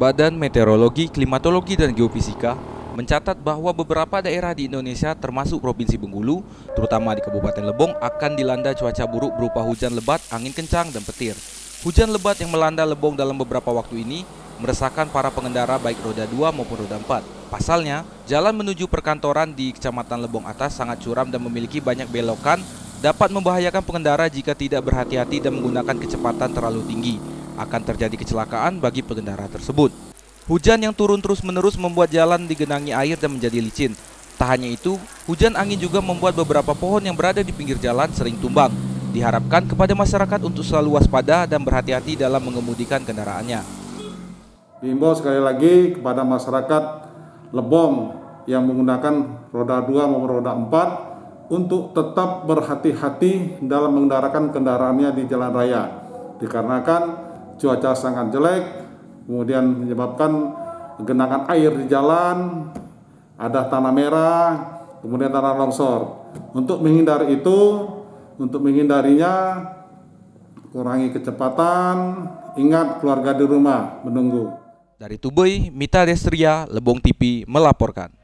Badan Meteorologi, Klimatologi, dan Geofisika mencatat bahwa beberapa daerah di Indonesia termasuk Provinsi Bengkulu, terutama di Kabupaten Lebong, akan dilanda cuaca buruk berupa hujan lebat, angin kencang, dan petir. Hujan lebat yang melanda Lebong dalam beberapa waktu ini meresahkan para pengendara baik roda 2 maupun roda 4. Pasalnya, jalan menuju perkantoran di Kecamatan Lebong Atas sangat curam dan memiliki banyak belokan, dapat membahayakan pengendara jika tidak berhati-hati dan menggunakan kecepatan terlalu tinggi. Akan terjadi kecelakaan bagi pengendara tersebut. Hujan yang turun terus-menerus membuat jalan digenangi air dan menjadi licin. Tak hanya itu, hujan angin juga membuat beberapa pohon yang berada di pinggir jalan sering tumbang. Diharapkan kepada masyarakat untuk selalu waspada dan berhati-hati dalam mengemudikan kendaraannya. Diimbau sekali lagi kepada masyarakat Lebong yang menggunakan roda 2 maupun roda 4 untuk tetap berhati-hati dalam mengendarakan kendaraannya di jalan raya. Dikarenakan cuaca sangat jelek, kemudian menyebabkan genangan air di jalan, ada tanah merah, kemudian tanah longsor. Untuk menghindari itu, untuk menghindarinya, kurangi kecepatan, ingat keluarga di rumah menunggu. Dari Tubei, Mita Destria, Lebong TV melaporkan.